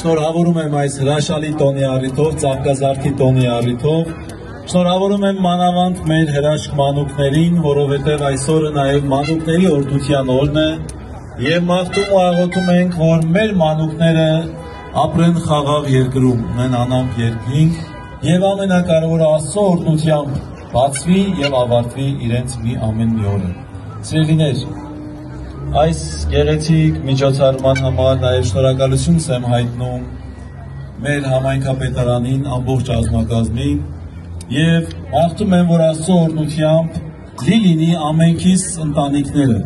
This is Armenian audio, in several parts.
Շնորհավորում եմ այս հրաշալի տոնի առիթով, Ծաղկազարդի տոնի առիթով, շնորհավորում եմ մանավանդ մեր հրաշք մանուկներին, որովհետև այսօրը նաև մանուկների օրդության օրն է, եւ մաղթում ու աղոթում ենք, որ մեր մանուկները ապրեն խաղաղ երկրում, ունեն անամպ երկինք, եւ ամենակարևորը Աստծո օրդությամբ բացվի եւ ավարտվի իրենց ամեն մի օրը։ Սիրելիներ, այս գեղեցիկ միջոցառման համար նաև շնորհակալություն եմ հայտնում մեր համայնքապետարանին, ամբողջ ազգակազմին եւ մաղթում եմ, որ Աստծո օրհնությամբ լի լինի ամենքիս ընտանիքները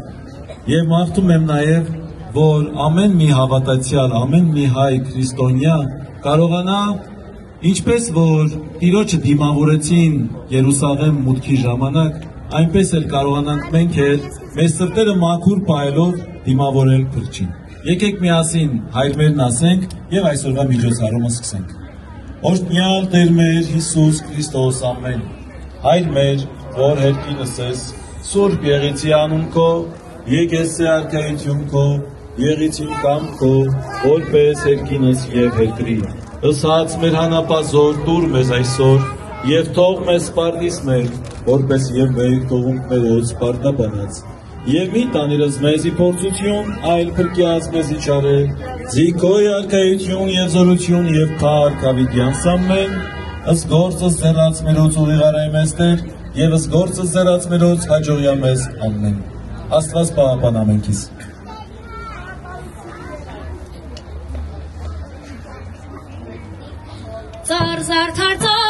եւ մաղթում եմ նաև, որ ամեն մի հավատացյալ, ամեն մի հայ քրիստոնյա կարողանա, ինչպես որ Տիրոջը դիմավորեցին Երուսաղեմ մուտքի ժամանակ, այնպես էլ կարողանանք մենք էլ մեր սրտերը մաքուր պահելով դիմավորել Փրկչին։ Եկեք միասին հայրմերն ասենք եւ այսօրվա միջոցառումը սկսենք։ Օրհնյալ Տեր մեր Հիսուս Քրիստոս ամեն, Հայր մեր, որ հերկինս ես, Սուրբ եղեցի անուն քո, եկես արքայություն քո, եղեցին կամ քո, որպես հերկինս եւ հերկրի։ Ըսած մեր հանապազոր դուր մեզ այսօր եւ թող մեզ սպարտիս մեր, որպես եւ մեր թողունք մերոց պարտաբանած։ Եվ մի տանիրս մեզի փորձություն, այլ փրկյաց մեզի չարե, ձիքոյ արքայություն եւ զորություն եւ փառք հավիտյան սամեն, ըստ գործս ձեռած մերոց ուղիղարայ մեզ Տեր, եւ ըստ գործս ձեռած մերոց հաջողյա մեզ ամեն։ Աստված պահապան ամենքիս։ Ծառ զարդարծա